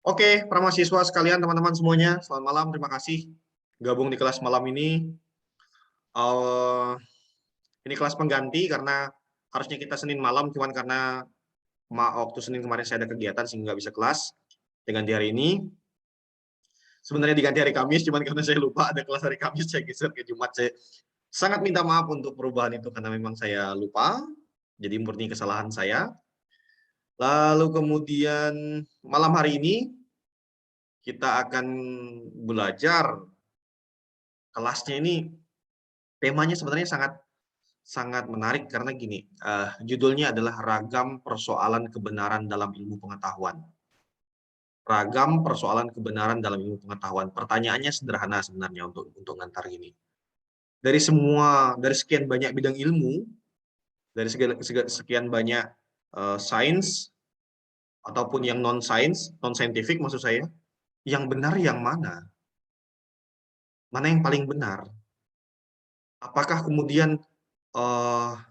Oke, para mahasiswa sekalian, teman-teman semuanya, selamat malam. Terima kasih gabung di kelas malam ini. Eh, ini kelas pengganti karena harusnya kita Senin malam, cuman karena waktu Senin kemarin saya ada kegiatan sehingga nggak bisa kelas. Diganti hari ini. Sebenarnya diganti hari Kamis, cuman karena saya lupa ada kelas hari Kamis, saya geser ke Jumat. Saya sangat minta maaf untuk perubahan itu karena memang saya lupa. Jadi murni kesalahan saya. Lalu kemudian malam hari ini kita akan belajar kelasnya ini. Temanya sebenarnya sangat sangat menarik karena gini, judulnya adalah ragam persoalan kebenaran dalam ilmu pengetahuan. Ragam persoalan kebenaran dalam ilmu pengetahuan. Pertanyaannya sederhana sebenarnya untuk ngantar ini. Dari sekian banyak bidang ilmu, dari sekian banyak sains ataupun yang non sains, non scientific maksud saya, yang benar yang mana? Mana yang paling benar? Apakah kemudian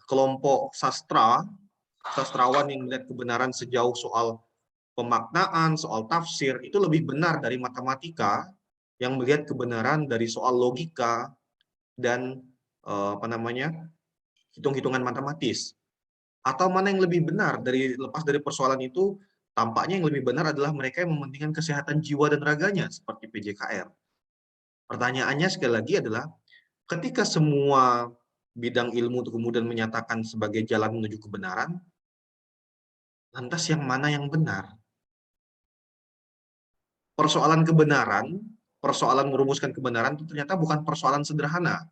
kelompok sastrawan yang melihat kebenaran sejauh soal pemaknaan, soal tafsir, itu lebih benar dari matematika yang melihat kebenaran dari soal logika dan hitung-hitungan matematis? Atau mana yang lebih benar lepas dari persoalan itu, tampaknya yang lebih benar adalah mereka yang mementingkan kesehatan jiwa dan raganya seperti PJKR. Pertanyaannya sekali lagi adalah, ketika semua bidang ilmu itu kemudian menyatakan sebagai jalan menuju kebenaran, lantas yang mana yang benar? Persoalan kebenaran, persoalan merumuskan kebenaran itu ternyata bukan persoalan sederhana.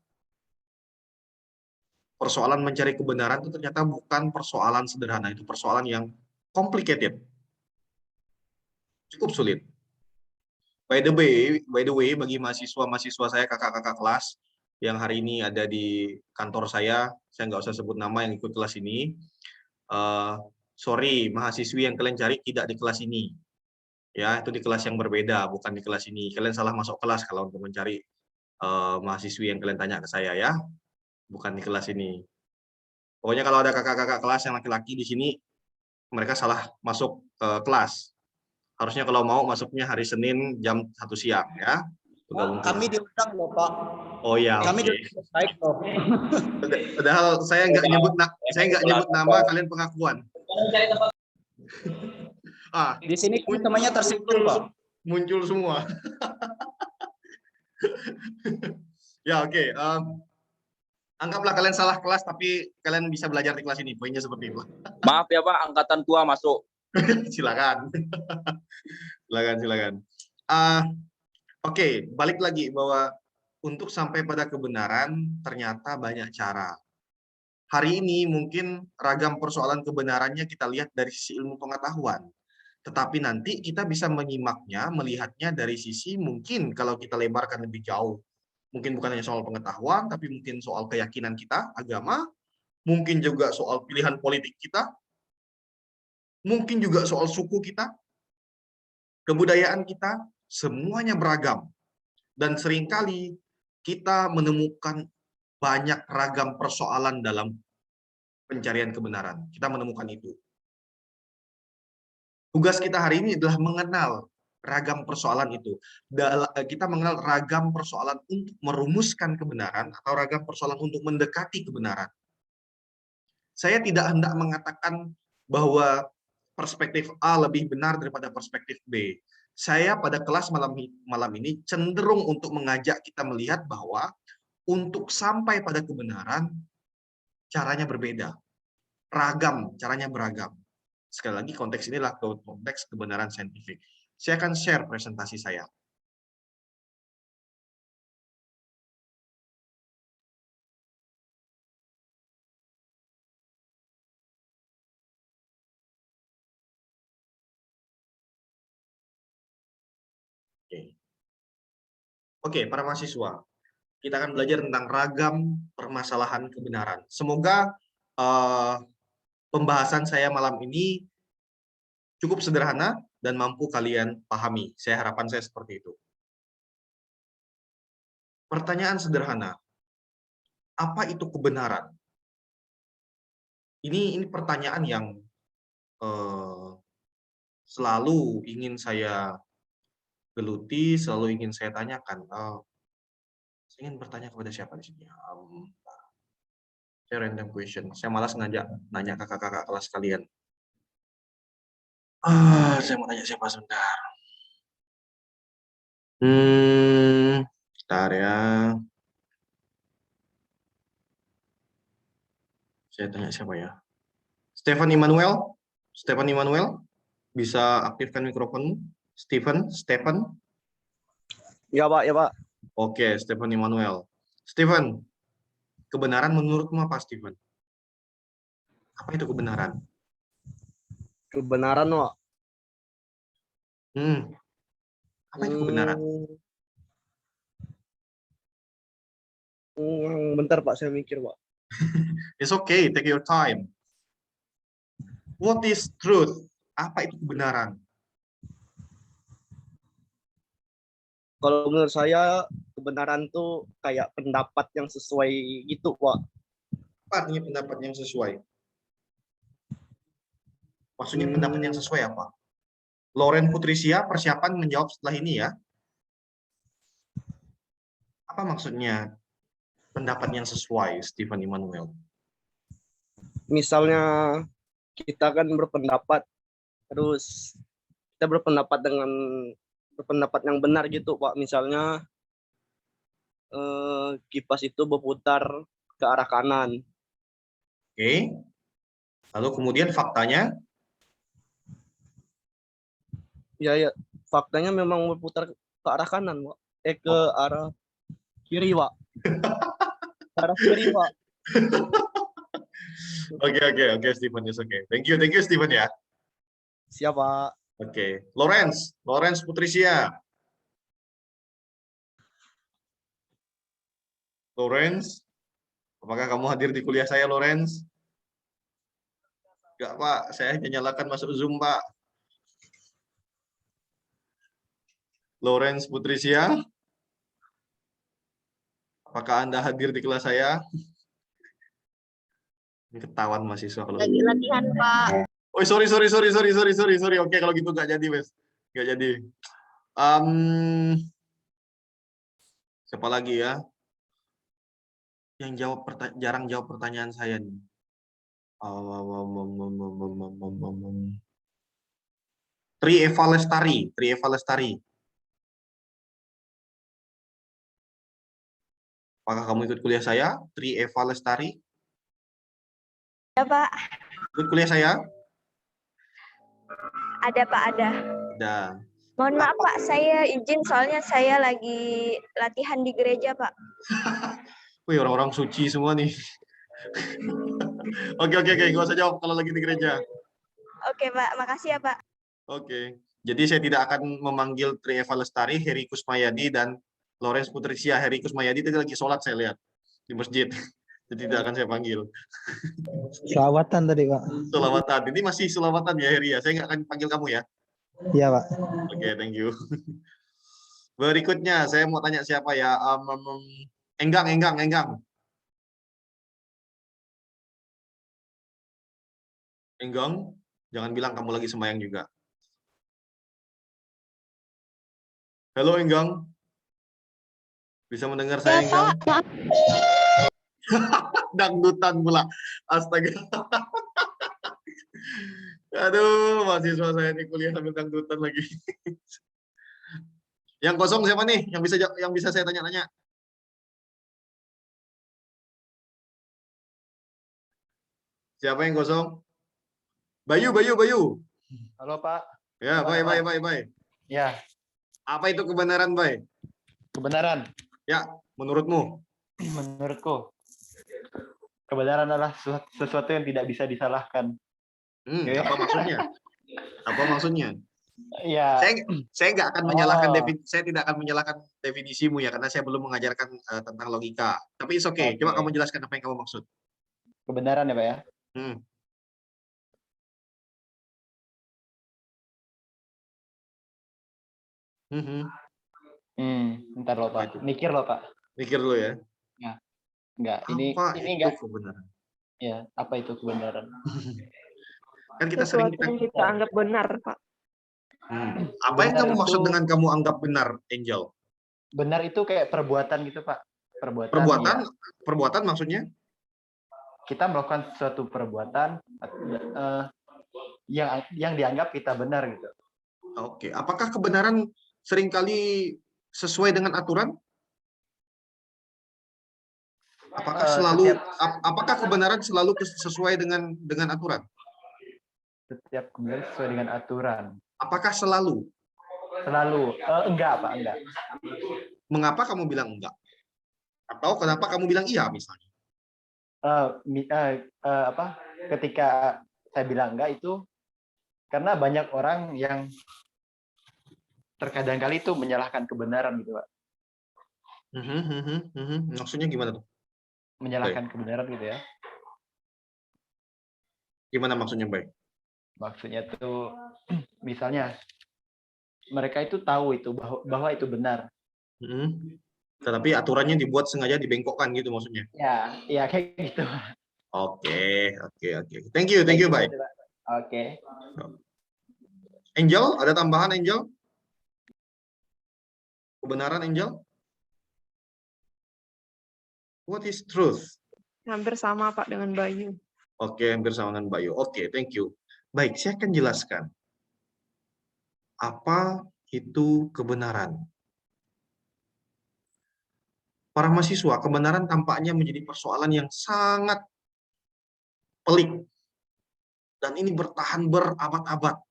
Persoalan mencari kebenaran itu ternyata bukan persoalan sederhana, itu persoalan yang complicated, cukup sulit. By the way, bagi mahasiswa-mahasiswa saya, kakak-kakak kelas yang hari ini ada di kantor saya nggak usah sebut nama yang ikut kelas ini. Sorry, mahasiswi yang kalian cari tidak di kelas ini. Ya, itu di kelas yang berbeda, bukan di kelas ini. Kalian salah masuk kelas kalau untuk mencari mahasiswi yang kalian tanya ke saya ya, bukan di kelas ini. Pokoknya kalau ada kakak-kakak kelas yang laki-laki di sini, mereka salah masuk kelas. Harusnya kalau mau masuknya hari Senin jam 1 siang ya. Pak, kami diundang loh Pak. Oh ya, kami oke. diundang baik loh. Padahal saya nggak nyebut nama, kalian pengakuan. Di sini temannya tersinggung Pak. Muncul semua. Ya oke. Anggaplah kalian salah kelas, tapi kalian bisa belajar di kelas ini. Poinnya seperti itu. Maaf ya Pak, angkatan tua masuk. Silakan. Silakan. Oke, balik lagi bahwa untuk sampai pada kebenaran ternyata banyak cara. Hari ini mungkin ragam persoalan kebenarannya kita lihat dari sisi ilmu pengetahuan. Tetapi nanti kita bisa menyimaknya, melihatnya dari sisi mungkin kalau kita lebarkan lebih jauh. Mungkin bukan hanya soal pengetahuan, tapi mungkin soal keyakinan kita, agama, mungkin juga soal pilihan politik kita, mungkin juga soal suku kita, kebudayaan kita, semuanya beragam. Dan seringkali kita menemukan banyak ragam persoalan dalam pencarian kebenaran. Kita menemukan itu. Tugas kita hari ini adalah mengenal ragam persoalan itu. Kita mengenal ragam persoalan untuk merumuskan kebenaran atau ragam persoalan untuk mendekati kebenaran. Saya tidak hendak mengatakan bahwa perspektif A lebih benar daripada perspektif B. Saya pada kelas malam ini cenderung untuk mengajak kita melihat bahwa untuk sampai pada kebenaran, caranya berbeda. Caranya beragam. Sekali lagi, konteks inilah konteks kebenaran saintifik. Saya akan share presentasi saya. Oke, para mahasiswa, kita akan belajar tentang ragam permasalahan kebenaran. Semoga pembahasan saya malam ini cukup sederhana dan mampu kalian pahami. Harapan saya seperti itu. Pertanyaan sederhana, apa itu kebenaran? Ini pertanyaan yang selalu ingin saya geluti selalu ingin saya tanyakan. Saya ingin bertanya kepada siapa di sini? Saya random question. Saya malas ngajak nanya kakak-kakak kelas kalian. Saya mau tanya siapa sebentar. Bentar ya. Saya tanya siapa ya? Stefan Immanuel, bisa aktifkan mikrofonmu? Stefan? Ya Pak, ya Pak. Oke, Stefan Immanuel. Stephen, kebenaran menurutmu apa, Stephen? Apa itu kebenaran? Kebenaran Pak. Apa itu kebenaran? Bentar Pak, saya mikir Pak. It's okay, take your time. What is truth? Apa itu kebenaran? Kalau menurut saya kebenaran tuh kayak pendapat yang sesuai gitu Pak. Apa artinya pendapat yang sesuai? Maksudnya pendapat yang sesuai apa? Loren Putrisia, persiapan menjawab setelah ini ya. Apa maksudnya pendapat yang sesuai, Stephen Immanuel? Misalnya kita kan berpendapat, terus kita berpendapat dengan berpendapat yang benar gitu Pak. Misalnya kipas itu berputar ke arah kanan. Oke. Lalu kemudian faktanya? Ya, faktanya memang berputar ke arah kanan Pak. Ke arah kiri Pak. Ke arah kiri Pak. Oke, Stephen, it's okay. Thank you, Stephen ya. Siapa? Oke, Lawrence Putrisia. Lawrence, apakah kamu hadir di kuliah saya, Lawrence? Enggak, Pak. Saya hanya nyalakan masuk Zoom, Pak. Lawrence Putrisia, apakah Anda hadir di kelas saya? Ini ketahuan mahasiswa kalau lagi latihan Pak. Oh, sorry. Oke, kalau gitu nggak jadi, Wes. Nggak jadi. Siapa lagi ya? Yang jarang jawab pertanyaan saya nih. Tri Eva Lestari. Apakah kamu ikut kuliah saya? Tri Eva Lestari? Ada Pak. Ikut kuliah saya? Ada Pak, ada. Ada. Mohon maaf Pak, saya izin soalnya saya lagi latihan di gereja Pak. Wih, orang-orang suci semua nih. Oke, nggak usah jawab kalau lagi di gereja. Oke Pak, makasih ya Pak. Oke, jadi saya tidak akan memanggil Tri Eva Lestari, Heri Kusmayadi, dan Lawrence Putrisia. Heri Kusmayadi tadi lagi sholat saya lihat di masjid. Jadi tidak akan saya panggil. Selawatan tadi, Pak. Selawatan. Ini masih selawatan ya, Heri ya. Saya nggak akan panggil kamu ya. Iya, Pak. Oke, thank you. Berikutnya, saya mau tanya siapa ya? Enggang. Enggang, jangan bilang kamu lagi sembahyang juga. Halo, Enggang. Bisa mendengar saya, Enggang? Dangdutan pula. Astaga. Aduh, mahasiswa saya ini kuliah sambil dangdutan lagi. Yang kosong siapa nih? Yang bisa saya tanya-tanya? Siapa yang kosong? Bayu. Halo, Pak. Ya, Bay. Ya, Apa itu kebenaran, Bay? kebenaran. Ya, menurutmu? Menurutku, kebenaran adalah sesuatu yang tidak bisa disalahkan. Oke. Apa maksudnya? Apa maksudnya? Ya, Saya nggak akan menyalahkan saya tidak akan menyalahkan definisimu ya, karena saya belum mengajarkan tentang logika. Tapi it's okay. Coba kamu jelaskan apa yang kamu maksud. kebenaran ya, Pak ya. Bentar loh, Pak. Mikir loh, Pak. Mikir dulu ya. Enggak, Apa ini itu enggak. kebenaran? Ya, apa itu kebenaran? Kan kita sering Sesuatu yang kita anggap benar Pak. Apa yang Benar kamu maksud itu- dengan kamu anggap benar, Angel? Benar itu kayak perbuatan gitu, Pak. Perbuatan, Perbuatan, ya, perbuatan maksudnya? kita melakukan suatu perbuatan yang dianggap kita benar gitu. Oke. Apakah kebenaran seringkali sesuai dengan aturan? Apakah selalu, apakah kebenaran selalu sesuai dengan aturan? Setiap kebenaran sesuai dengan aturan. Apakah selalu? Selalu. Enggak, Pak, enggak. Mengapa kamu bilang enggak? Atau kenapa kamu bilang iya misalnya? Ketika saya bilang enggak itu karena banyak orang yang terkadang kali itu menyalahkan kebenaran gitu, Pak. Maksudnya gimana tuh? Menyalahkan kebenaran gitu ya. Gimana maksudnya, baik? Maksudnya tuh misalnya mereka itu tahu itu bahwa itu benar. Tetapi aturannya dibuat sengaja dibengkokkan gitu maksudnya. Ya kayak gitu. Oke. Thank you, baik. Oke. Angel, ada tambahan, Angel? Kebenaran, Angel? What is truth? Hampir sama Pak dengan Bayu. Oke, hampir sama dengan Bayu. Oke, thank you. Baik, saya akan jelaskan. Apa itu kebenaran? Para mahasiswa, kebenaran tampaknya menjadi persoalan yang sangat pelik. Dan ini bertahan berabad-abad.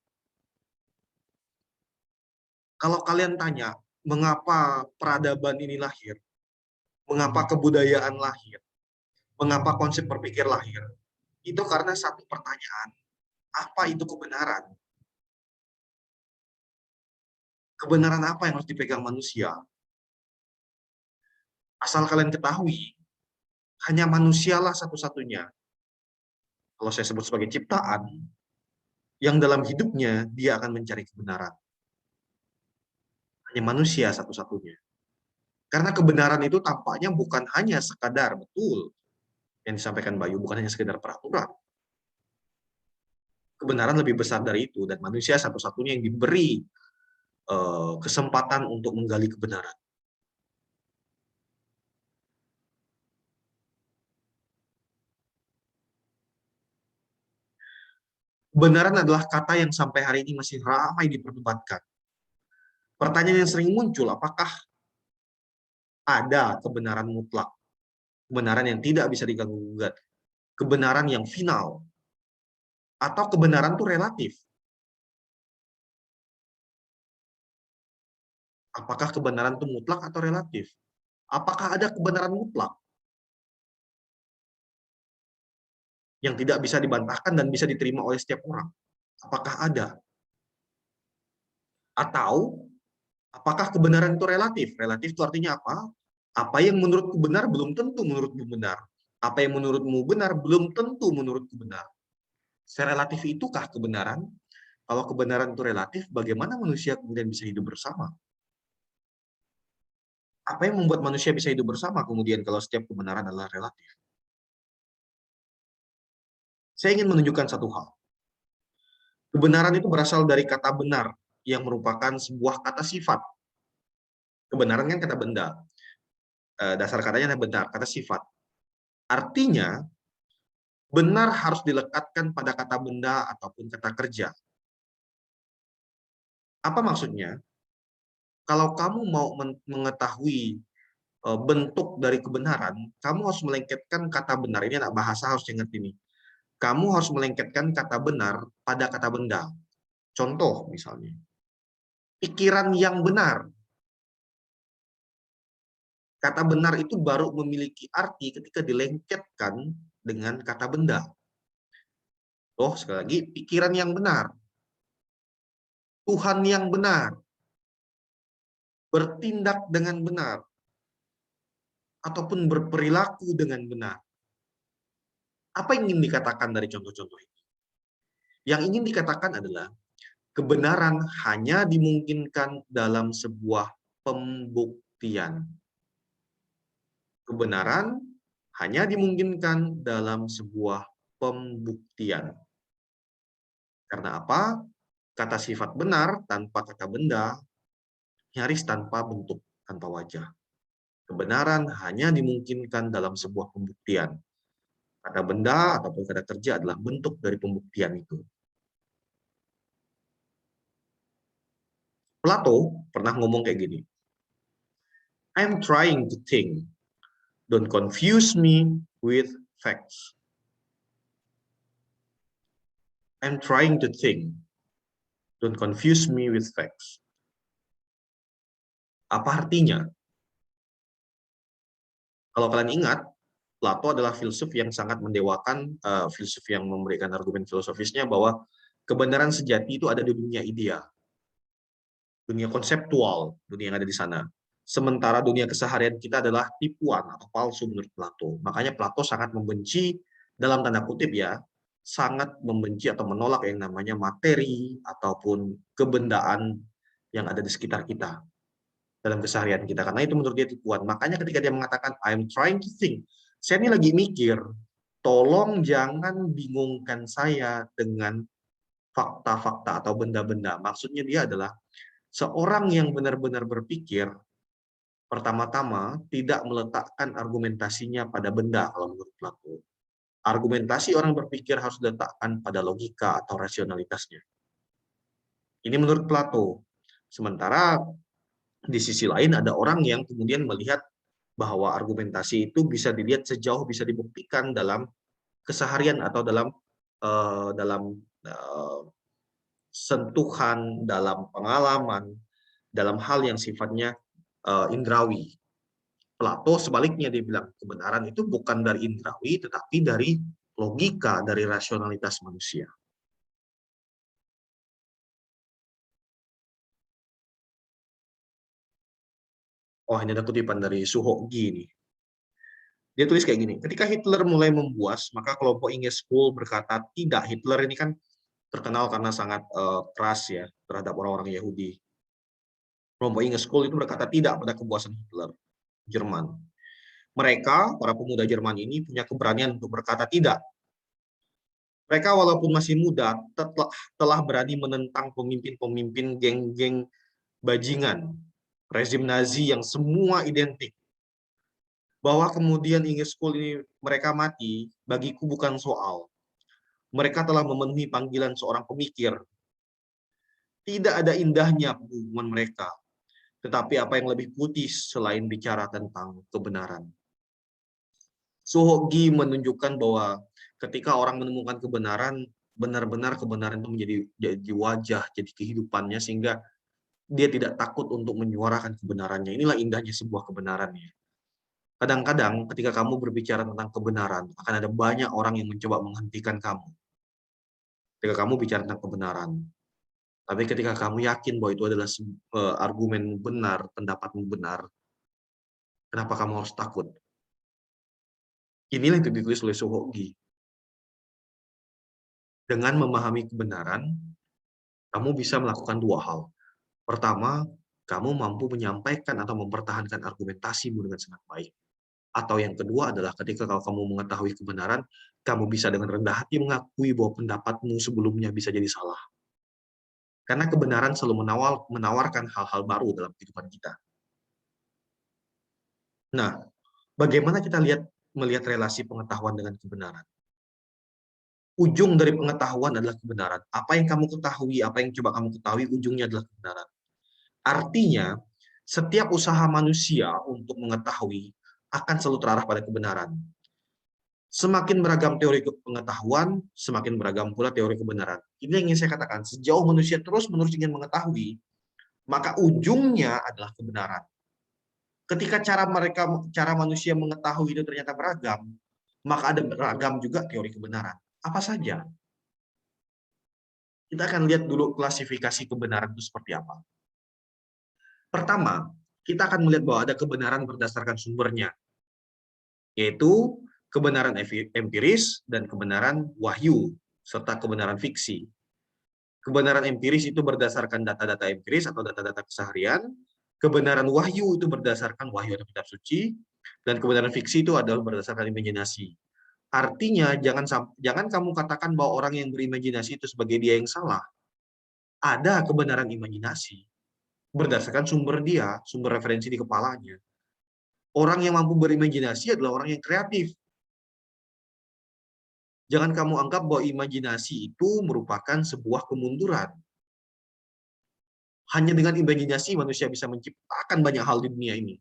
Kalau kalian tanya, mengapa peradaban ini lahir? Mengapa kebudayaan lahir? Mengapa konsep berpikir lahir? Itu karena satu pertanyaan. Apa itu kebenaran? Kebenaran apa yang harus dipegang manusia? Asal kalian ketahui, hanya manusialah satu-satunya. Kalau saya sebut sebagai ciptaan, yang dalam hidupnya dia akan mencari kebenaran. Hanya manusia satu-satunya. Karena kebenaran itu tampaknya bukan hanya sekadar, betul, yang disampaikan Bayu, bukan hanya sekedar peraturan. Kebenaran lebih besar dari itu, dan manusia satu-satunya yang diberi kesempatan untuk menggali kebenaran. Kebenaran adalah kata yang sampai hari ini masih ramai diperdebatkan. Pertanyaan yang sering muncul, apakah ada kebenaran mutlak? Kebenaran yang tidak bisa diganggu-gugat? Kebenaran yang final? Atau kebenaran itu relatif? Apakah kebenaran itu mutlak atau relatif? Apakah ada kebenaran mutlak yang tidak bisa dibantahkan dan bisa diterima oleh setiap orang? Apakah ada? Atau apakah kebenaran itu relatif? Relatif itu artinya apa? Apa yang menurutku benar belum tentu menurutmu benar. Apa yang menurutmu benar belum tentu menurutku benar. Serelatif itukah kebenaran? Kalau kebenaran itu relatif, bagaimana manusia kemudian bisa hidup bersama? Apa yang membuat manusia bisa hidup bersama kemudian kalau setiap kebenaran adalah relatif? Saya ingin menunjukkan satu hal. Kebenaran itu berasal dari kata benar, yang merupakan sebuah kata sifat. Kebenaran kan kata benda. Dasar katanya adalah benar, kata sifat. Artinya, benar harus dilekatkan pada kata benda ataupun kata kerja. Apa maksudnya? Kalau kamu mau mengetahui bentuk dari kebenaran, kamu harus melengketkan kata benar. Ini anak bahasa harus ingat ini. Kamu harus melengketkan kata benar pada kata benda. Contoh misalnya, pikiran yang benar. Kata benar itu baru memiliki arti ketika dilengketkan dengan kata benda. Oh, sekali lagi, pikiran yang benar. Tuhan yang benar. Bertindak dengan benar. Ataupun berperilaku dengan benar. Apa yang ingin dikatakan dari contoh-contoh ini? Yang ingin dikatakan adalah kebenaran hanya dimungkinkan dalam sebuah pembuktian. Kebenaran hanya dimungkinkan dalam sebuah pembuktian. Karena apa? kata sifat benar tanpa kata benda, nyaris tanpa bentuk, tanpa wajah. Kebenaran hanya dimungkinkan dalam sebuah pembuktian. Kata benda ataupun kata kerja adalah bentuk dari pembuktian itu. Plato pernah ngomong kayak gini, I'm trying to think, don't confuse me with facts. I'm trying to think, don't confuse me with facts. Apa artinya? Kalau kalian ingat, Plato adalah filsuf yang sangat mendewakan, filsuf yang memberikan argumen filosofisnya bahwa kebenaran sejati itu ada di dunia idea, dunia konseptual, dunia yang ada di sana. Sementara dunia keseharian kita adalah tipuan atau palsu menurut Plato. Makanya Plato sangat membenci, dalam tanda kutip ya, sangat membenci atau menolak yang namanya materi ataupun kebendaan yang ada di sekitar kita dalam keseharian kita. Karena itu menurut dia tipuan. Makanya ketika dia mengatakan, I'm trying to think, saya ini lagi mikir, tolong jangan bingungkan saya dengan fakta-fakta atau benda-benda. Maksudnya dia adalah seorang yang benar-benar berpikir, pertama-tama tidak meletakkan argumentasinya pada benda kalau menurut Plato. Argumentasi orang berpikir harus diletakkan pada logika atau rasionalitasnya. Ini menurut Plato. Sementara di sisi lain ada orang yang kemudian melihat bahwa argumentasi itu bisa dilihat sejauh bisa dibuktikan dalam keseharian atau dalam sentuhan, dalam pengalaman, dalam hal yang sifatnya indrawi. Plato sebaliknya dia bilang kebenaran itu bukan dari indrawi tetapi dari logika, dari rasionalitas manusia. Oh, ini ada kutipan dari Suhogi nih. Dia tulis kayak gini, ketika Hitler mulai membuas, maka kelompok Ingeskul berkata tidak. Hitler ini kan terkenal karena sangat keras ya terhadap orang-orang Yahudi. Kelompok Ingeskul itu berkata tidak pada kebuasan Hitler, Jerman. Mereka, para pemuda Jerman ini punya keberanian untuk berkata tidak. Mereka walaupun masih muda, telah berani menentang pemimpin-pemimpin geng-geng bajingan, rezim Nazi yang semua identik. Bahwa kemudian Ingeskul ini mereka mati, bagiku bukan soal. Mereka telah memenuhi panggilan seorang pemikir. Tidak ada indahnya hubungan mereka, tetapi apa yang lebih putih selain bicara tentang kebenaran. Suhogi menunjukkan bahwa ketika orang menemukan kebenaran, benar-benar kebenaran itu menjadi wajah, jadi kehidupannya, sehingga dia tidak takut untuk menyuarakan kebenarannya. Inilah indahnya sebuah kebenaran ya. Kadang-kadang ketika kamu berbicara tentang kebenaran, akan ada banyak orang yang mencoba menghentikan kamu. Ketika kamu bicara tentang kebenaran. Tapi ketika kamu yakin bahwa itu adalah argumen benar, pendapatmu benar, kenapa kamu harus takut? Inilah yang ditulis oleh Suhogi. Dengan memahami kebenaran, kamu bisa melakukan dua hal. Pertama, kamu mampu menyampaikan atau mempertahankan argumentasimu dengan sangat baik. Atau yang kedua adalah ketika kamu mengetahui kebenaran, kamu bisa dengan rendah hati mengakui bahwa pendapatmu sebelumnya bisa jadi salah. Karena kebenaran selalu menawarkan hal-hal baru dalam kehidupan kita. Nah, bagaimana kita melihat relasi pengetahuan dengan kebenaran? Ujung dari pengetahuan adalah kebenaran. Apa yang kamu ketahui, apa yang coba kamu ketahui, ujungnya adalah kebenaran. Artinya, setiap usaha manusia untuk mengetahui akan selalu terarah pada kebenaran. Semakin beragam teori pengetahuan, semakin beragam pula teori kebenaran. Ini yang ingin saya katakan, sejauh manusia terus-menerus ingin mengetahui, maka ujungnya adalah kebenaran. Ketika cara manusia mengetahui itu ternyata beragam, maka ada beragam juga teori kebenaran. Apa saja? Kita akan lihat dulu klasifikasi kebenaran itu seperti apa. Pertama, kita akan melihat bahwa ada kebenaran berdasarkan sumbernya, yaitu kebenaran empiris dan kebenaran wahyu, serta kebenaran fiksi. Kebenaran empiris itu berdasarkan data-data empiris atau data-data keseharian, kebenaran wahyu itu berdasarkan wahyu atau kitab suci, dan kebenaran fiksi itu adalah berdasarkan imajinasi. Artinya, jangan kamu katakan bahwa orang yang berimajinasi itu sebagai dia yang salah. ada kebenaran imajinasi berdasarkan sumber dia, sumber referensi di kepalanya. Orang yang mampu berimajinasi adalah orang yang kreatif. Jangan kamu anggap bahwa imajinasi itu merupakan sebuah kemunduran. Hanya dengan imajinasi manusia bisa menciptakan banyak hal di dunia ini.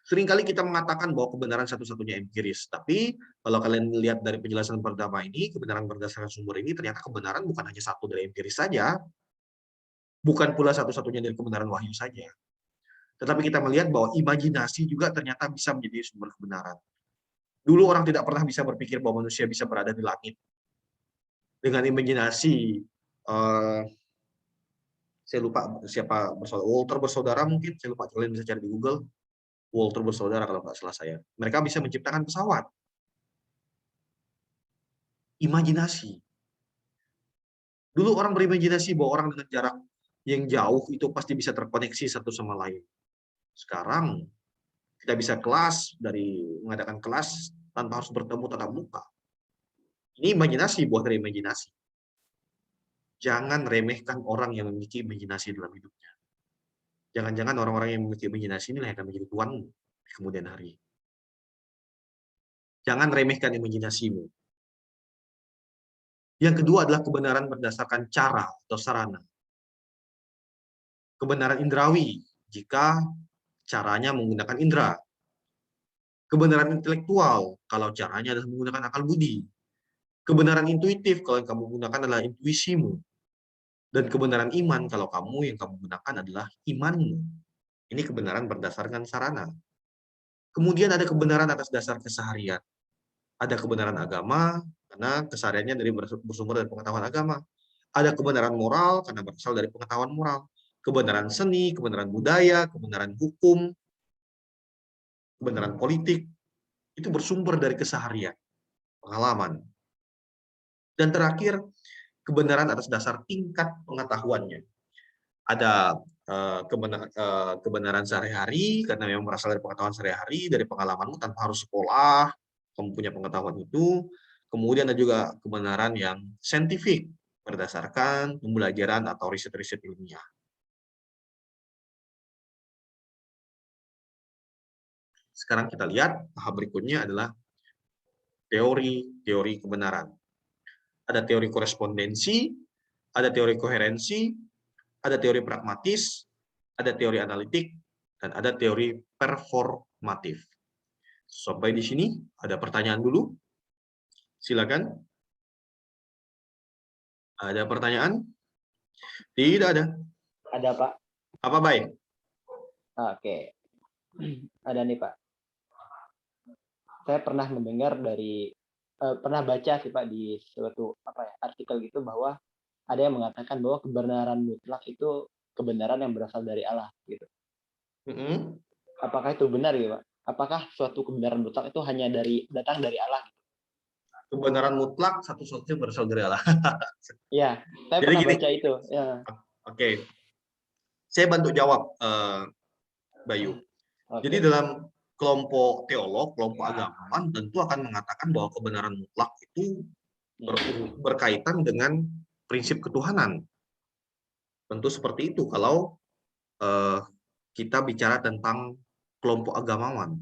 Seringkali kita mengatakan bahwa kebenaran satu-satunya empiris, tapi kalau kalian lihat dari penjelasan pertama ini, kebenaran berdasarkan sumber ini, ternyata kebenaran bukan hanya satu dari empiris saja, bukan pula satu-satunya dari kebenaran wahyu saja. Tetapi kita melihat bahwa imajinasi juga ternyata bisa menjadi sumber kebenaran. Dulu orang tidak pernah bisa berpikir bahwa manusia bisa berada di langit. Dengan imajinasi, saya lupa siapa bersaudara, Walter bersaudara mungkin, saya lupa, kalian bisa cari di Google. Walter bersaudara kalau nggak salah saya. Mereka bisa menciptakan pesawat. Imajinasi. Dulu orang berimajinasi bahwa orang dengan jarak yang jauh itu pasti bisa terkoneksi satu sama lain. Sekarang kita bisa mengadakan kelas tanpa harus bertemu tatap muka. Ini imajinasi, buah dari imajinasi. Jangan remehkan orang yang memiliki imajinasi dalam hidupnya. Jangan-jangan orang-orang yang memiliki imajinasi inilah yang akan menjadi tuanmu di kemudian hari. Jangan remehkan imajinasimu. Yang kedua adalah kebenaran berdasarkan cara atau sarana. Kebenaran indrawi, jika caranya menggunakan indera. Kebenaran intelektual, kalau caranya adalah menggunakan akal budi. Kebenaran intuitif, kalau yang kamu gunakan adalah intuisimu. Dan kebenaran iman, kalau yang kamu gunakan adalah imanmu. Ini kebenaran berdasarkan sarana. Kemudian ada kebenaran atas dasar keseharian. Ada kebenaran agama, karena kesehariannya bersumber dari pengetahuan agama. Ada kebenaran moral, karena berasal dari pengetahuan moral. Kebenaran seni, kebenaran budaya, kebenaran hukum, kebenaran politik, itu bersumber dari keseharian, pengalaman. Dan terakhir, kebenaran atas dasar tingkat pengetahuannya. Ada kebenaran sehari-hari, karena memang berasal dari pengetahuan sehari-hari, dari pengalamanmu tanpa harus sekolah, kamu punya pengetahuan itu. Kemudian ada juga kebenaran yang saintifik, berdasarkan pembelajaran atau riset-riset ilmiah. Sekarang kita lihat, tahap berikutnya adalah teori kebenaran. Ada teori korespondensi, ada teori koherensi, ada teori pragmatis, ada teori analitik, dan ada teori performatif. Sampai di sini, ada pertanyaan dulu? Silakan. Ada pertanyaan? Tidak ada. Ada, Pak. Apa baik? Oke. Ada nih, Pak. Saya pernah mendengar pernah baca sih, Pak, di suatu artikel gitu, bahwa ada yang mengatakan bahwa kebenaran mutlak itu kebenaran yang berasal dari Allah gitu. Apakah itu benar gitu, Pak? Apakah suatu kebenaran mutlak itu hanya datang dari Allah? Kebenaran mutlak satu-satunya berasal dari Allah. Iya, saya Jadi pernah gini. baca itu. Ya. Oke. Saya bantu jawab, Bayu. Oke. Jadi dalam kelompok teolog, kelompok agamawan tentu akan mengatakan bahwa kebenaran mutlak itu berkaitan dengan prinsip ketuhanan. Tentu seperti itu kalau kita bicara tentang kelompok agamawan.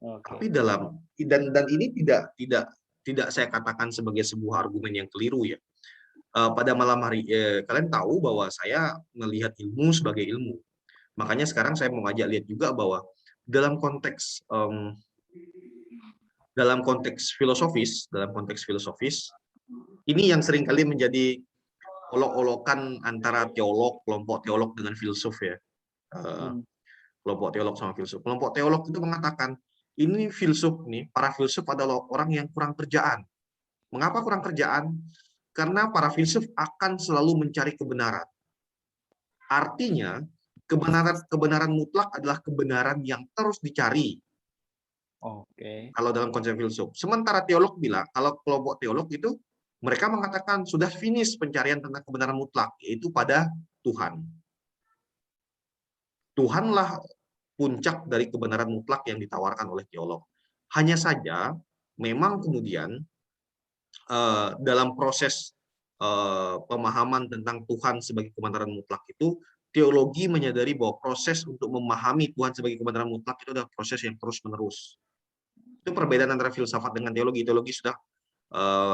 Tapi dan ini tidak saya katakan sebagai sebuah argumen yang keliru ya. Pada malam hari kalian tahu bahwa saya melihat ilmu sebagai ilmu. Makanya sekarang saya mau ngajak lihat juga bahwa dalam konteks filosofis, ini yang seringkali menjadi olok-olokan antara kelompok teolog dengan filsuf ya. Kelompok teolog sama filsuf. Kelompok teolog itu mengatakan ini para filsuf adalah orang yang kurang kerjaan. Mengapa kurang kerjaan? Karena para filsuf akan selalu mencari kebenaran. Artinya, kebenaran mutlak adalah kebenaran yang terus dicari. Kalau dalam konsep filsuf. Sementara teolog bilang, kalau kelompok teolog itu, mereka mengatakan sudah finish pencarian tentang kebenaran mutlak, yaitu pada Tuhan. Tuhanlah puncak dari kebenaran mutlak yang ditawarkan oleh teolog. Hanya saja, memang kemudian dalam proses pemahaman tentang Tuhan sebagai kebenaran mutlak itu, teologi menyadari bahwa proses untuk memahami Tuhan sebagai kebenaran mutlak itu adalah proses yang terus-menerus. Itu perbedaan antara filsafat dengan teologi. Teologi sudah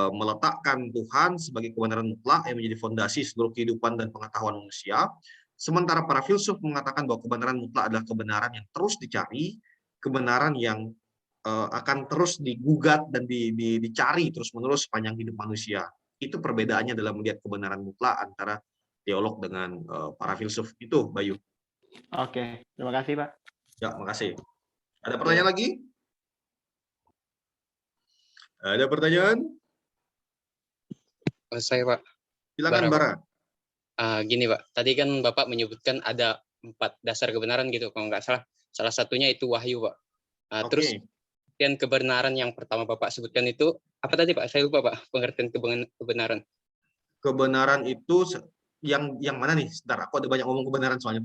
meletakkan Tuhan sebagai kebenaran mutlak yang menjadi fondasi seluruh kehidupan dan pengetahuan manusia. Sementara para filsuf mengatakan bahwa kebenaran mutlak adalah kebenaran yang terus dicari, kebenaran yang akan terus digugat dan dicari terus-menerus sepanjang hidup manusia. Itu perbedaannya dalam melihat kebenaran mutlak antara teolog dengan para filsuf. Itu, Bayu. Oke, terima kasih Pak. Ya, makasih. Ada pertanyaan lagi? Ada pertanyaan? Saya Pak, Silakan, Bara, Bara. gini Pak, tadi kan Bapak menyebutkan ada 4 dasar kebenaran gitu, kalau nggak salah. Salah satunya itu wahyu Pak. Terus Oke. pengertian kebenaran yang pertama Bapak sebutkan itu apa tadi Pak? Saya lupa Pak, pengertian kebenaran. Kebenaran itu yang mana nih? Sebentar, aku ada banyak ngomong kebenaran soalnya.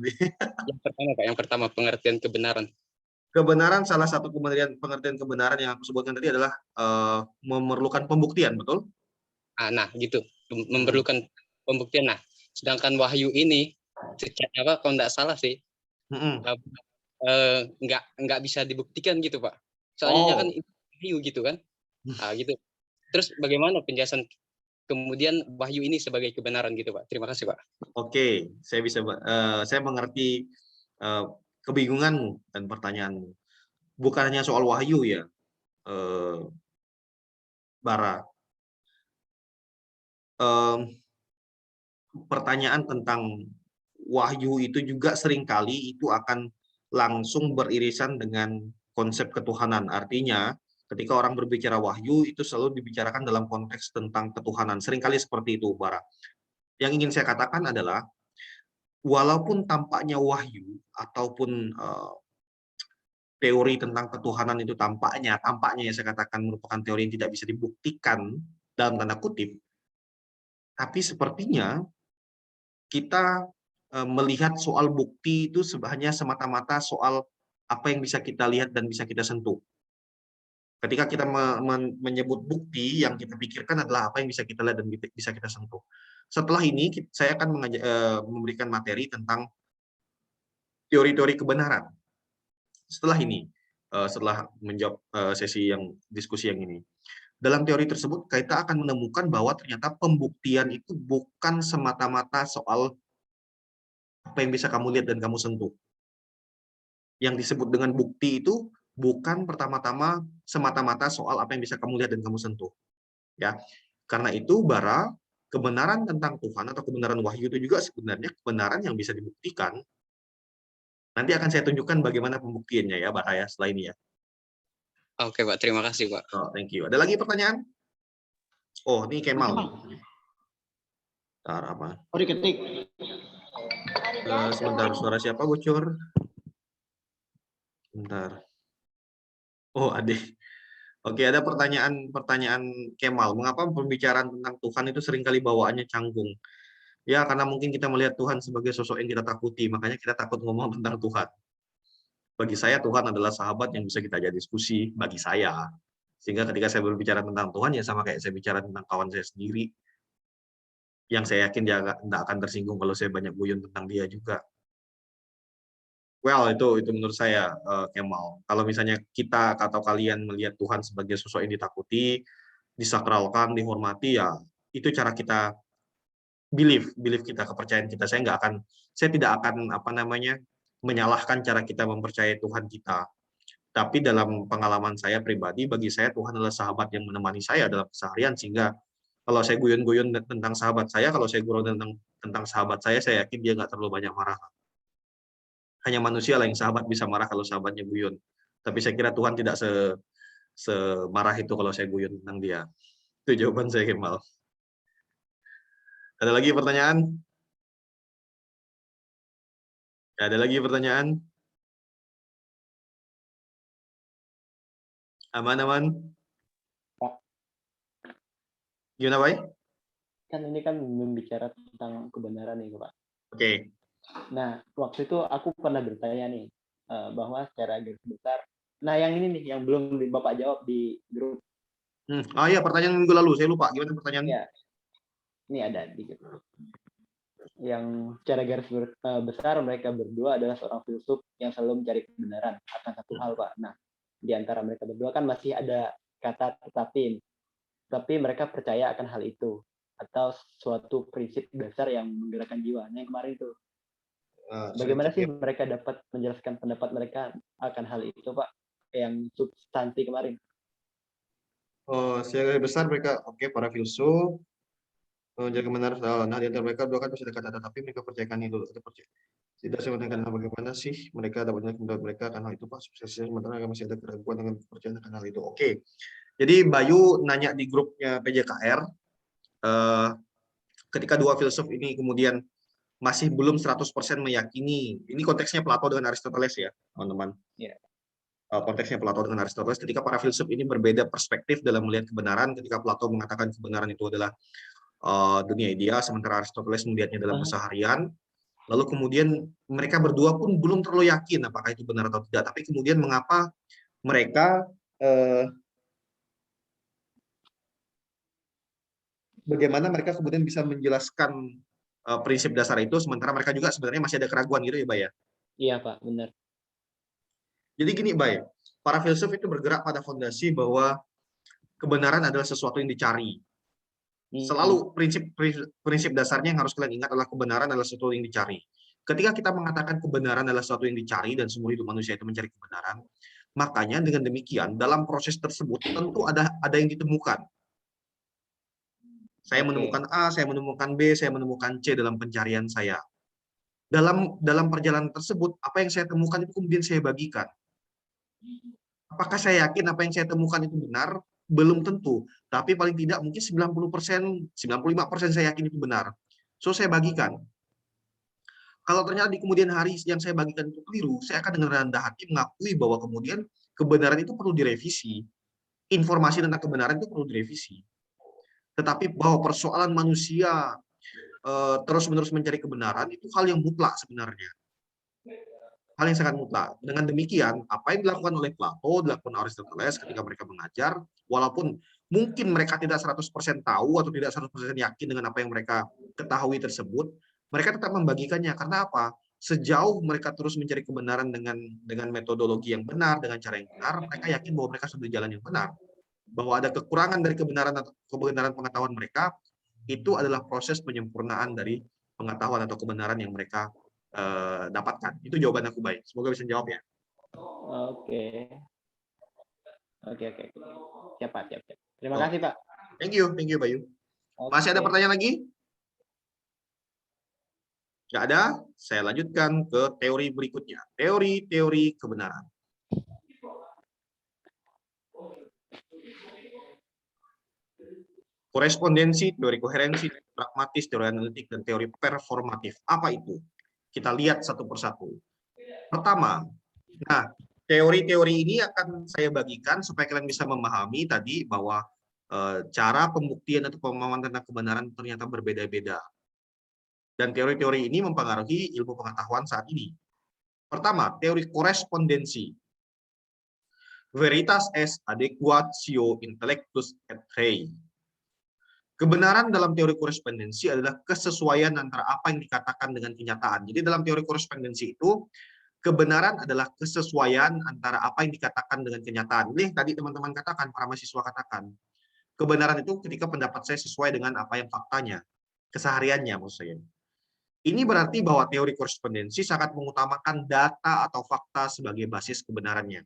Yang pertama pengertian kebenaran. Kebenaran, salah satu pengertian kebenaran yang aku sebutkan tadi adalah memerlukan pembuktian, betul? Nah, gitu. Memerlukan pembuktian. Nah, sedangkan wahyu ini secara kalau nggak salah sih nggak bisa dibuktikan gitu Pak. Soalnya kan itu wahyu gitu kan. Gitu. Terus bagaimana penjelasan kemudian wahyu ini sebagai kebenaran gitu Pak? Terima kasih Pak. Oke, saya mengerti kebingunganmu dan pertanyaanmu. Bukan hanya soal wahyu ya, Bara. Pertanyaan tentang wahyu itu juga seringkali itu akan langsung beririsan dengan konsep ketuhanan. Artinya, ketika orang berbicara wahyu, itu selalu dibicarakan dalam konteks tentang ketuhanan. Seringkali seperti itu, Bara. Yang ingin saya katakan adalah, walaupun tampaknya wahyu ataupun teori tentang ketuhanan itu tampaknya ya saya katakan merupakan teori yang tidak bisa dibuktikan dalam tanda kutip, tapi sepertinya kita melihat soal bukti itu hanya semata-mata soal apa yang bisa kita lihat dan bisa kita sentuh. Ketika kita menyebut bukti, yang kita pikirkan adalah apa yang bisa kita lihat dan bisa kita sentuh. Setelah ini, saya akan memberikan materi tentang teori-teori kebenaran. Setelah ini, setelah menjawab sesi diskusi yang ini. Dalam teori tersebut, kita akan menemukan bahwa ternyata pembuktian itu bukan semata-mata soal apa yang bisa kamu lihat dan kamu sentuh. Yang disebut dengan bukti itu bukan pertama-tama semata-mata soal apa yang bisa kamu lihat dan kamu sentuh. Ya, karena itu Bara, kebenaran tentang Tuhan atau kebenaran wahyu itu juga sebenarnya kebenaran yang bisa dibuktikan. Nanti akan saya tunjukkan bagaimana pembuktiannya ya, Bara ya, setelah ini ya. Oke Pak, terima kasih Pak. Oh, thank you. Ada lagi pertanyaan? Oh, ini Kemal. Bentar, apa? Oh, diketik. Sebentar, suara siapa bocor? Bentar. Oh, Ade. Oke, ada pertanyaan Kemal. Mengapa pembicaraan tentang Tuhan itu seringkali bawaannya canggung? Ya, karena mungkin kita melihat Tuhan sebagai sosok yang kita takuti, makanya kita takut ngomong tentang Tuhan. Bagi saya, Tuhan adalah sahabat yang bisa kita ajak diskusi, bagi saya. Sehingga ketika saya berbicara tentang Tuhan, ya sama kayak saya bicara tentang kawan saya sendiri, yang saya yakin dia nggak akan tersinggung kalau saya banyak guyon tentang dia juga. Well, itu menurut saya, Kemal. Kalau misalnya kita atau kalian melihat Tuhan sebagai sosok yang ditakuti, disakralkan, dihormati, ya itu cara kita belief kita, kepercayaan kita. Saya tidak akan menyalahkan cara kita mempercayai Tuhan kita. Tapi dalam pengalaman saya pribadi, bagi saya Tuhan adalah sahabat yang menemani saya dalam keseharian, sehingga kalau saya guyon-guyon tentang sahabat saya, kalau saya gurau tentang sahabat saya yakin dia nggak terlalu banyak marah. Hanya manusia lah yang sahabat bisa marah kalau sahabatnya guyon. Tapi saya kira Tuhan tidak semarah itu kalau saya guyon tentang dia. Itu jawaban saya, Kemal. Ada lagi pertanyaan? Ada lagi pertanyaan? Aman? Pak. Gimana, Pak? Kan ini kan membicara tentang kebenaran nih, Pak. Oke. Nah, waktu itu aku pernah bertanya nih, bahwa secara garis besar, nah yang ini nih, yang belum Bapak jawab di grup. Oh iya, pertanyaan minggu lalu, saya lupa. Gimana pertanyaannya? Ya. Ini ada dikit. Yang secara garis besar mereka berdua adalah seorang filsuf yang selalu mencari kebenaran akan satu hal, Pak. Nah, di antara mereka berdua kan masih ada kata tapi mereka percaya akan hal itu atau suatu prinsip dasar yang menggerakkan jiwa. Nah, yang kemarin itu bagaimana sih mereka dapat menjelaskan pendapat mereka akan hal itu, Pak? Yang substansi kemarin. Secara besar mereka para filsuf menjaga kebenaran. Nah, di antara mereka dua kan masih ada kata tapi mereka percayakan itu. Tidak saya menanyakan bagaimana sih mereka dapat mendapat mereka akan hal itu, Pak. Sementara masih ada keraguan dengan kepercayaan akan hal itu. Oke. Jadi Bayu nanya di grupnya PJKR, ketika dua filsuf ini kemudian masih belum 100% meyakini, ini konteksnya Plato dengan Aristoteles ya, teman-teman. Iya. Konteksnya Plato dengan Aristoteles, ketika para filsuf ini berbeda perspektif dalam melihat kebenaran, ketika Plato mengatakan kebenaran itu adalah dunia ideal, sementara Aristoteles melihatnya dalam keseharian, lalu kemudian mereka berdua pun belum terlalu yakin apakah itu benar atau tidak, tapi kemudian mengapa mereka bagaimana mereka kemudian bisa menjelaskan prinsip dasar itu, sementara mereka juga sebenarnya masih ada keraguan gitu ya, Bay ya? Iya, Pak, benar. Jadi gini, Bay, para filsuf itu bergerak pada fondasi bahwa kebenaran adalah sesuatu yang dicari. Selalu prinsip dasarnya yang harus kalian ingat adalah kebenaran adalah sesuatu yang dicari. Ketika kita mengatakan kebenaran adalah sesuatu yang dicari dan semua hidup manusia itu mencari kebenaran, makanya dengan demikian dalam proses tersebut tentu ada yang ditemukan. Saya menemukan A, saya menemukan B, saya menemukan C dalam pencarian saya. Dalam perjalanan tersebut, apa yang saya temukan itu kemudian saya bagikan. Apakah saya yakin apa yang saya temukan itu benar? Belum tentu. Tapi paling tidak mungkin 90%, 95% saya yakin itu benar. So, saya bagikan. Kalau ternyata di kemudian hari yang saya bagikan itu keliru, saya akan dengan rendah hati mengakui bahwa kemudian kebenaran itu perlu direvisi. Informasi tentang kebenaran itu perlu direvisi. Tetapi bahwa persoalan manusia terus-menerus mencari kebenaran itu hal yang mutlak sebenarnya. Hal yang sangat mutlak. Dengan demikian, apa yang dilakukan oleh Plato, dilakukan oleh Aristoteles ketika mereka mengajar, walaupun mungkin mereka tidak 100% tahu atau tidak 100% yakin dengan apa yang mereka ketahui tersebut, mereka tetap membagikannya. Karena apa? Sejauh mereka terus mencari kebenaran dengan metodologi yang benar, dengan cara yang benar, mereka yakin bahwa mereka sudah di jalan yang benar. Bahwa ada kekurangan dari kebenaran pengetahuan mereka, itu adalah proses penyempurnaan dari pengetahuan atau kebenaran yang mereka dapatkan. Itu jawaban aku, baik. Semoga bisa jawab ya. Oke. Siap, Pak. Terima kasih, Pak. Thank you, Bayu. Masih ada pertanyaan lagi? Nggak ada? Saya lanjutkan ke teori berikutnya. Teori kebenaran. Korespondensi, teori koherensi, teori pragmatis, teori analitik, dan teori performatif. Apa itu? Kita lihat satu persatu. Pertama, teori-teori ini akan saya bagikan supaya kalian bisa memahami tadi bahwa cara pembuktian atau pemahaman tentang kebenaran ternyata berbeda-beda. Dan teori-teori ini mempengaruhi ilmu pengetahuan saat ini. Pertama, teori korespondensi. Veritas est adequatio intellectus et rei. Kebenaran dalam teori korespondensi adalah kesesuaian antara apa yang dikatakan dengan kenyataan. Jadi dalam teori korespondensi itu, kebenaran adalah kesesuaian antara apa yang dikatakan dengan kenyataan. Ini tadi teman-teman katakan, para mahasiswa katakan. Kebenaran itu ketika pendapat saya sesuai dengan apa yang faktanya, kesehariannya maksud saya. Ini berarti bahwa teori korespondensi sangat mengutamakan data atau fakta sebagai basis kebenarannya.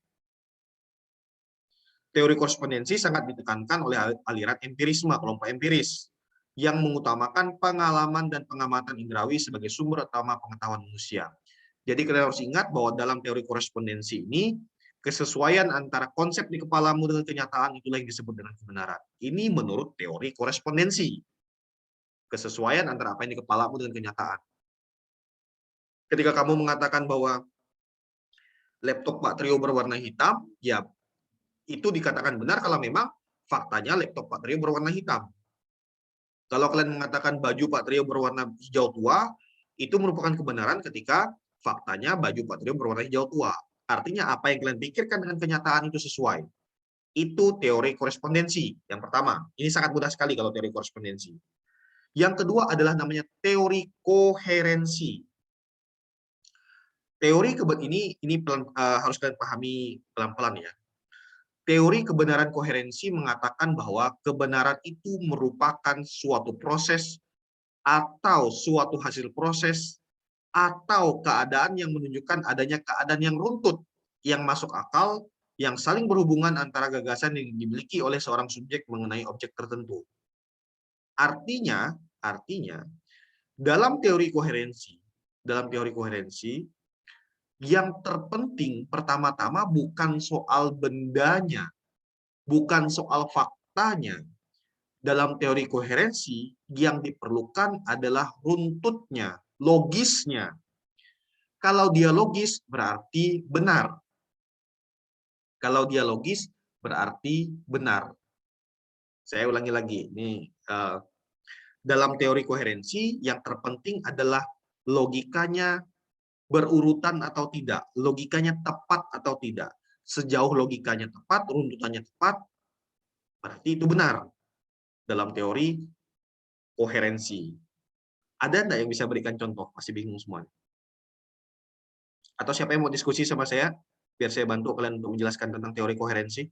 Teori korespondensi sangat ditekankan oleh aliran empirisme, kelompok empiris, yang mengutamakan pengalaman dan pengamatan indrawi sebagai sumber utama pengetahuan manusia. Jadi kalian harus ingat bahwa dalam teori korespondensi ini, kesesuaian antara konsep di kepalamu dengan kenyataan itulah yang disebut dengan kebenaran. Ini menurut teori korespondensi. Kesesuaian antara apa yang di kepalamu dengan kenyataan. Ketika kamu mengatakan bahwa laptop Pak Trio berwarna hitam, ya itu dikatakan benar kalau memang faktanya laptop Pak Trio berwarna hitam. Kalau kalian mengatakan baju Pak Trio berwarna hijau tua, itu merupakan kebenaran ketika faktanya baju Pak Trio berwarna hijau tua. Artinya apa yang kalian pikirkan dengan kenyataan itu sesuai. Itu teori korespondensi yang pertama. Ini sangat mudah sekali kalau teori korespondensi. Yang kedua adalah namanya teori koherensi. Teori ini harus kalian pahami pelan-pelan ya. Teori kebenaran koherensi mengatakan bahwa kebenaran itu merupakan suatu proses atau suatu hasil proses atau keadaan yang menunjukkan adanya keadaan yang runtut, yang masuk akal, yang saling berhubungan antara gagasan yang dimiliki oleh seorang subjek mengenai objek tertentu. Artinya, dalam teori koherensi, yang terpenting pertama-tama bukan soal bendanya, bukan soal faktanya. Dalam teori koherensi, yang diperlukan adalah runtutnya, logisnya. Kalau dia logis, berarti benar. Kalau dia logis, berarti benar. Saya ulangi lagi. Ini dalam teori koherensi, yang terpenting adalah logikanya berurutan atau tidak, logikanya tepat atau tidak. Sejauh logikanya tepat, runtutannya tepat, berarti itu benar dalam teori koherensi. Ada enggak yang bisa berikan contoh? Masih bingung semua. Atau siapa yang mau diskusi sama saya? Biar saya bantu kalian untuk menjelaskan tentang teori koherensi.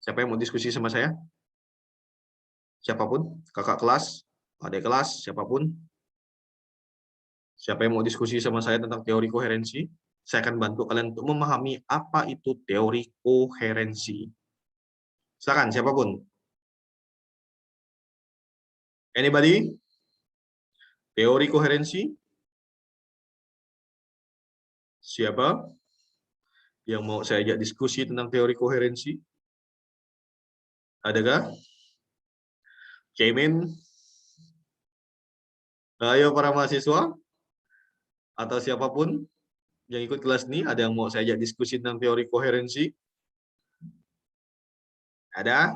Siapa yang mau diskusi sama saya? Siapapun, kakak kelas, adik kelas, siapapun. Siapa yang mau diskusi sama saya tentang teori koherensi? Saya akan bantu kalian untuk memahami apa itu teori koherensi. Silakan, siapapun. Anybody? Teori koherensi? Siapa yang mau saya ajak diskusi tentang teori koherensi? Adakah? Caimin? Ayo para mahasiswa atau siapapun yang ikut kelas ini, ada yang mau saya ajak diskusi tentang teori koherensi? Ada?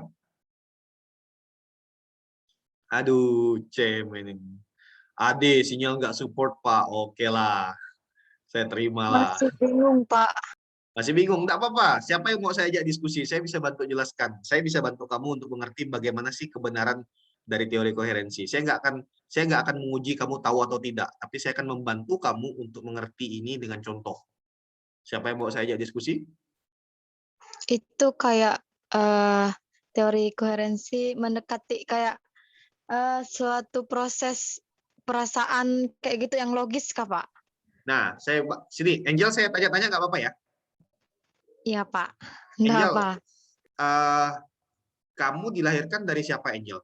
Aduh, Caimin. Ade, sinyal nggak support, Pak. Oke lah, saya terima lah. Masih bingung, Pak. Masih bingung? Nggak apa-apa. Siapa yang mau saya ajak diskusi? Saya bisa bantu jelaskan. Saya bisa bantu kamu untuk mengerti bagaimana sih kebenaran dari teori koherensi. Saya nggak akan menguji kamu tahu atau tidak, tapi saya akan membantu kamu untuk mengerti ini dengan contoh. Siapa yang mau saya ajak diskusi? Itu kayak teori koherensi mendekati kayak suatu proses perasaan kayak gitu yang logis, Kak, Pak? Nah, sini, Angel, saya tanya-tanya nggak apa-apa ya? Iya, Pak. Nggak Angel, apa. kamu dilahirkan dari siapa, Angel?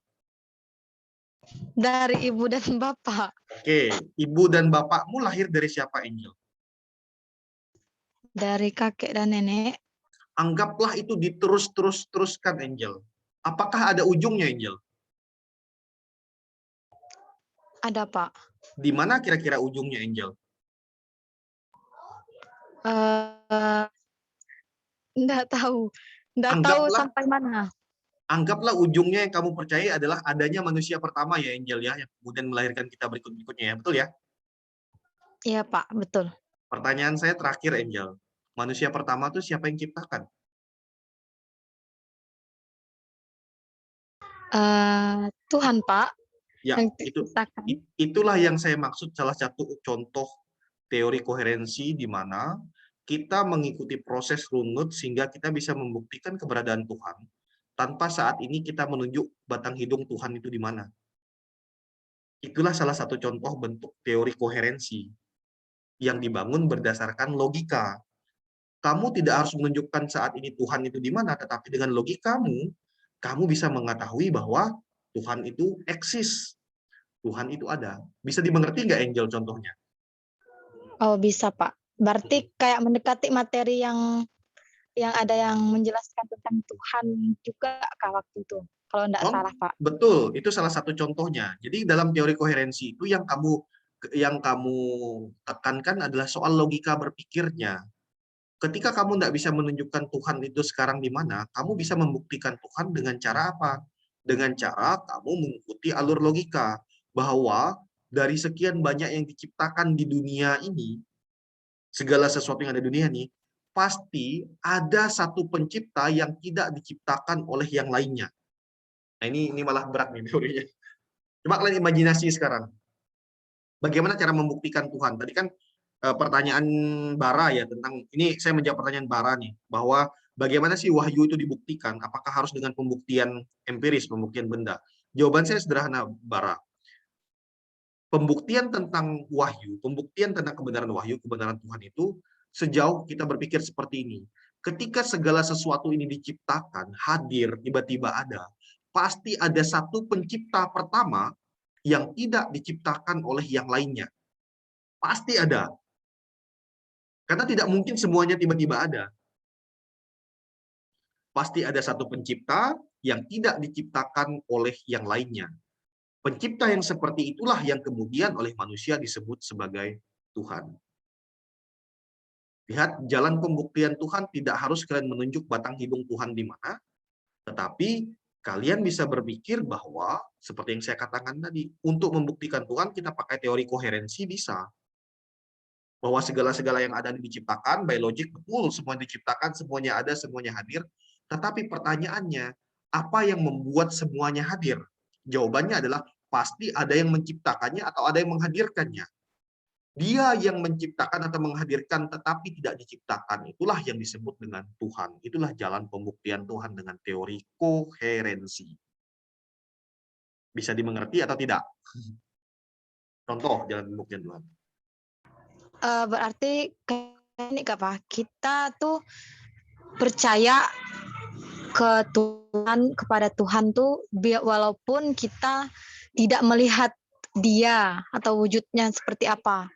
Dari ibu dan bapak. Oke, ibu dan bapakmu lahir dari siapa, Angel? Dari kakek dan nenek. Anggaplah itu diterus-teruskan, Angel. Apakah ada ujungnya, Angel? Ada, Pak. Di mana kira-kira ujungnya, Angel? Nggak tahu. Nggak tahu sampai mana. Anggaplah ujungnya yang kamu percaya adalah adanya manusia pertama ya, Angel ya, yang kemudian melahirkan kita berikut-berikutnya ya, betul ya? Iya, Pak, betul. Pertanyaan saya terakhir, Angel. Manusia pertama itu siapa yang ciptakan? Tuhan, Pak, Ya, yang ciptakan. itulah yang saya maksud salah satu contoh teori koherensi di mana kita mengikuti proses runut sehingga kita bisa membuktikan keberadaan Tuhan tanpa saat ini kita menunjuk batang hidung Tuhan itu di mana. Itulah salah satu contoh bentuk teori koherensi yang dibangun berdasarkan logika. Kamu tidak harus menunjukkan saat ini Tuhan itu di mana, tetapi dengan logikamu, kamu bisa mengetahui bahwa Tuhan itu eksis. Tuhan itu ada. Bisa dimengerti nggak, Angel, contohnya? Oh, bisa, Pak. Berarti kayak mendekati materi yang ada yang menjelaskan tentang Tuhan juga, Kak, waktu itu. Kalau enggak salah, Pak. Betul, itu salah satu contohnya. Jadi dalam teori koherensi itu yang kamu tekankan adalah soal logika berpikirnya. Ketika kamu tidak bisa menunjukkan Tuhan itu sekarang di mana, kamu bisa membuktikan Tuhan dengan cara apa? Dengan cara kamu mengikuti alur logika. Bahwa dari sekian banyak yang diciptakan di dunia ini, segala sesuatu yang ada di dunia ini, pasti ada satu pencipta yang tidak diciptakan oleh yang lainnya. Nah, ini malah berat nih teorinya. Coba kalian imajinasi sekarang. Bagaimana cara membuktikan Tuhan? Tadi kan pertanyaan Bara ya tentang ini, saya menjawab pertanyaan Bara nih, bahwa bagaimana sih wahyu itu dibuktikan? Apakah harus dengan pembuktian empiris, pembuktian benda? Jawaban saya sederhana, Bara. Pembuktian tentang wahyu, pembuktian tentang kebenaran wahyu, kebenaran Tuhan itu sejauh kita berpikir seperti ini. Ketika segala sesuatu ini diciptakan, hadir, tiba-tiba ada, pasti ada satu pencipta pertama yang tidak diciptakan oleh yang lainnya. Pasti ada. Karena tidak mungkin semuanya tiba-tiba ada. Pasti ada satu pencipta yang tidak diciptakan oleh yang lainnya. Pencipta yang seperti itulah yang kemudian oleh manusia disebut sebagai Tuhan. Lihat, jalan pembuktian Tuhan tidak harus kalian menunjuk batang hidung Tuhan di mana, tetapi kalian bisa berpikir bahwa, seperti yang saya katakan tadi, untuk membuktikan Tuhan kita pakai teori koherensi bisa. Bahwa segala-segala yang ada diciptakan, by logic, betul, semua diciptakan, semuanya ada, semuanya hadir. Tetapi pertanyaannya, apa yang membuat semuanya hadir? Jawabannya adalah, pasti ada yang menciptakannya atau ada yang menghadirkannya. Dia yang menciptakan atau menghadirkan tetapi tidak diciptakan, itulah yang disebut dengan Tuhan. Itulah jalan pembuktian Tuhan dengan teori koherensi. Bisa dimengerti atau tidak? Contoh jalan pembuktian Tuhan. Berarti ini apa? Kita tuh percaya ke Tuhan, kepada Tuhan tuh walaupun kita tidak melihat dia atau wujudnya seperti apa.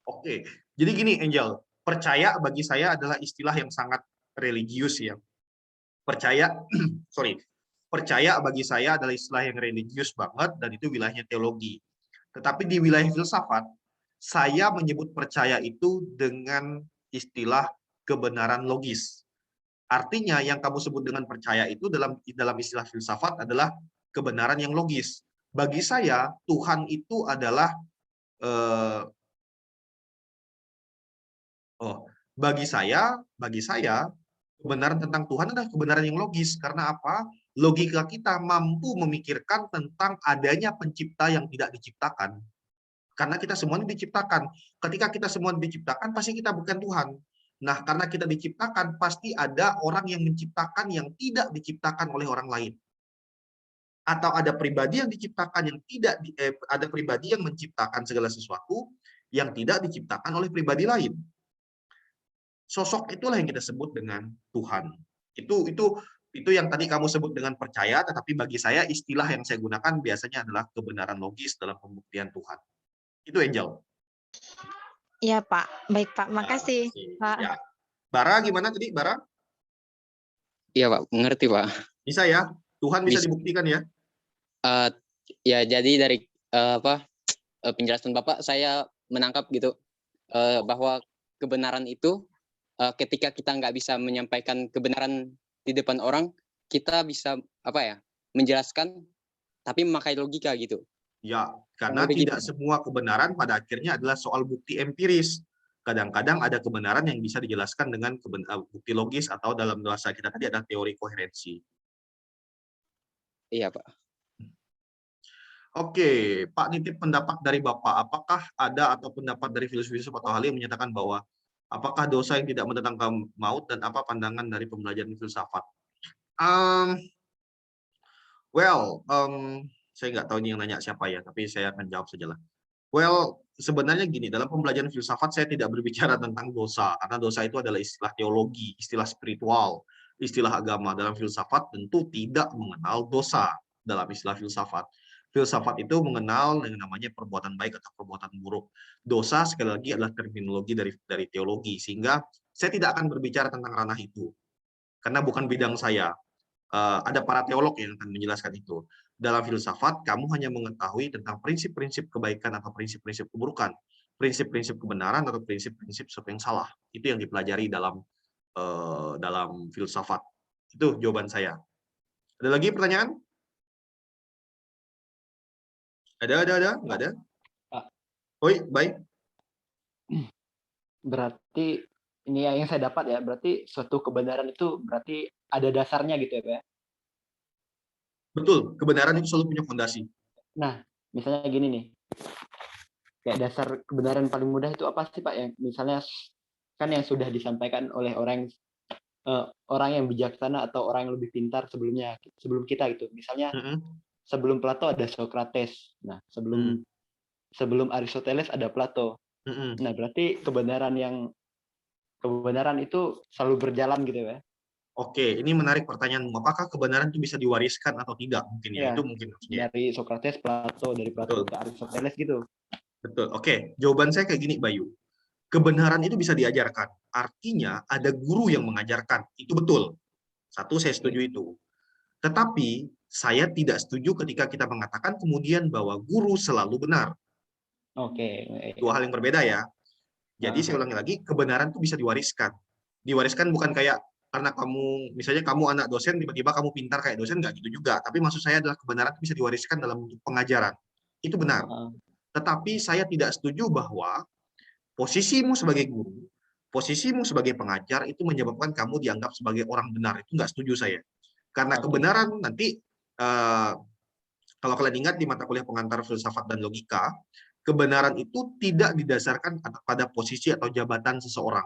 Oke, jadi gini Angel, percaya bagi saya adalah istilah yang sangat religius ya. Percaya, percaya bagi saya adalah istilah yang religius banget dan itu wilayahnya teologi. Tetapi di wilayah filsafat, saya menyebut percaya itu dengan istilah kebenaran logis. Artinya yang kamu sebut dengan percaya itu dalam istilah filsafat adalah kebenaran yang logis. Bagi saya, Tuhan itu adalah bagi saya kebenaran tentang Tuhan adalah kebenaran yang logis. Karena apa? Logika kita mampu memikirkan tentang adanya pencipta yang tidak diciptakan. Karena kita semuanya diciptakan. Ketika kita semua diciptakan, pasti kita bukan Tuhan. Nah, karena kita diciptakan, pasti ada orang yang menciptakan yang tidak diciptakan oleh orang lain. Atau ada pribadi yang diciptakan yang tidak, ada pribadi yang menciptakan segala sesuatu yang tidak diciptakan oleh pribadi lain. Sosok itulah yang kita sebut dengan Tuhan. Itu yang tadi kamu sebut dengan percaya, tetapi bagi saya istilah yang saya gunakan biasanya adalah kebenaran logis dalam pembuktian Tuhan. Itu Angel. Iya Pak, baik Pak, makasih Pak. Ya. Bara gimana tadi, Bara? Iya Pak, mengerti Pak. Bisa ya? Tuhan bisa Bisa. dibuktikan ya? Ya jadi dari penjelasan Bapak saya menangkap gitu bahwa kebenaran itu ketika kita nggak bisa menyampaikan kebenaran di depan orang, kita bisa menjelaskan tapi memakai logika gitu. Ya, karena tidak semua kebenaran pada akhirnya adalah soal bukti empiris. Kadang-kadang ada kebenaran yang bisa dijelaskan dengan bukti logis atau dalam bahasa kita tadi ada teori koherensi. Iya Pak. Oke, Pak nitip pendapat dari Bapak. Apakah ada atau pendapat dari filsuf-filsuf atau ahli yang menyatakan bahwa apakah dosa yang tidak mendatangkan maut dan apa pandangan dari pembelajaran filsafat? Saya nggak tahu ini yang nanya siapa ya, tapi saya akan jawab saja lah. Sebenarnya gini, dalam pembelajaran filsafat saya tidak berbicara tentang dosa, karena dosa itu adalah istilah teologi, istilah spiritual, istilah agama. Dalam filsafat tentu tidak mengenal dosa dalam istilah filsafat. Filsafat itu mengenal yang namanya perbuatan baik atau perbuatan buruk. Dosa sekali lagi adalah terminologi dari teologi, sehingga saya tidak akan berbicara tentang ranah itu, karena bukan bidang saya. Ada para teolog yang akan menjelaskan itu. Dalam filsafat, kamu hanya mengetahui tentang prinsip-prinsip kebaikan atau prinsip-prinsip keburukan, prinsip-prinsip kebenaran atau prinsip-prinsip sesuatu yang salah. Itu yang dipelajari dalam filsafat. Itu jawaban saya. Ada lagi pertanyaan? Ada? Nggak ada? Oi, baik. Berarti ini yang saya dapat ya, berarti suatu kebenaran itu berarti ada dasarnya gitu ya Pak? Betul, kebenaran itu selalu punya fondasi. Nah, misalnya gini nih, kayak dasar kebenaran paling mudah itu apa sih Pak? Yang misalnya kan yang sudah disampaikan oleh orang yang bijaksana atau orang yang lebih pintar sebelum kita gitu. Misalnya sebelum Plato ada Socrates. Nah, sebelum Aristoteles ada Plato. Nah, berarti kebenaran itu selalu berjalan gitu ya. Oke, ini menarik pertanyaanmu. Apakah kebenaran itu bisa diwariskan atau tidak? Mungkin ya, Iya, itu mungkin maksudnya. dari Socrates, Plato, dari Plato Betul. ke Aristoteles gitu. Betul. Oke, jawaban saya kayak gini, Bayu. Kebenaran itu bisa diajarkan. Artinya ada guru yang mengajarkan. Itu betul. Satu, saya setuju itu. Tetapi saya tidak setuju ketika kita mengatakan kemudian bahwa guru selalu benar. Oke. Dua hal yang berbeda ya. Jadi saya ulangi lagi, kebenaran itu bisa diwariskan. Diwariskan bukan kayak karena kamu, misalnya kamu anak dosen, tiba-tiba kamu pintar kayak dosen, nggak gitu juga. Tapi maksud saya adalah kebenaran itu bisa diwariskan dalam bentuk pengajaran. Itu benar. Tetapi saya tidak setuju bahwa posisimu sebagai guru, posisimu sebagai pengajar itu menyebabkan kamu dianggap sebagai orang benar. Itu nggak setuju saya. Karena kebenaran nanti, kalau kalian ingat di mata kuliah pengantar filsafat dan logika, kebenaran itu tidak didasarkan pada posisi atau jabatan seseorang.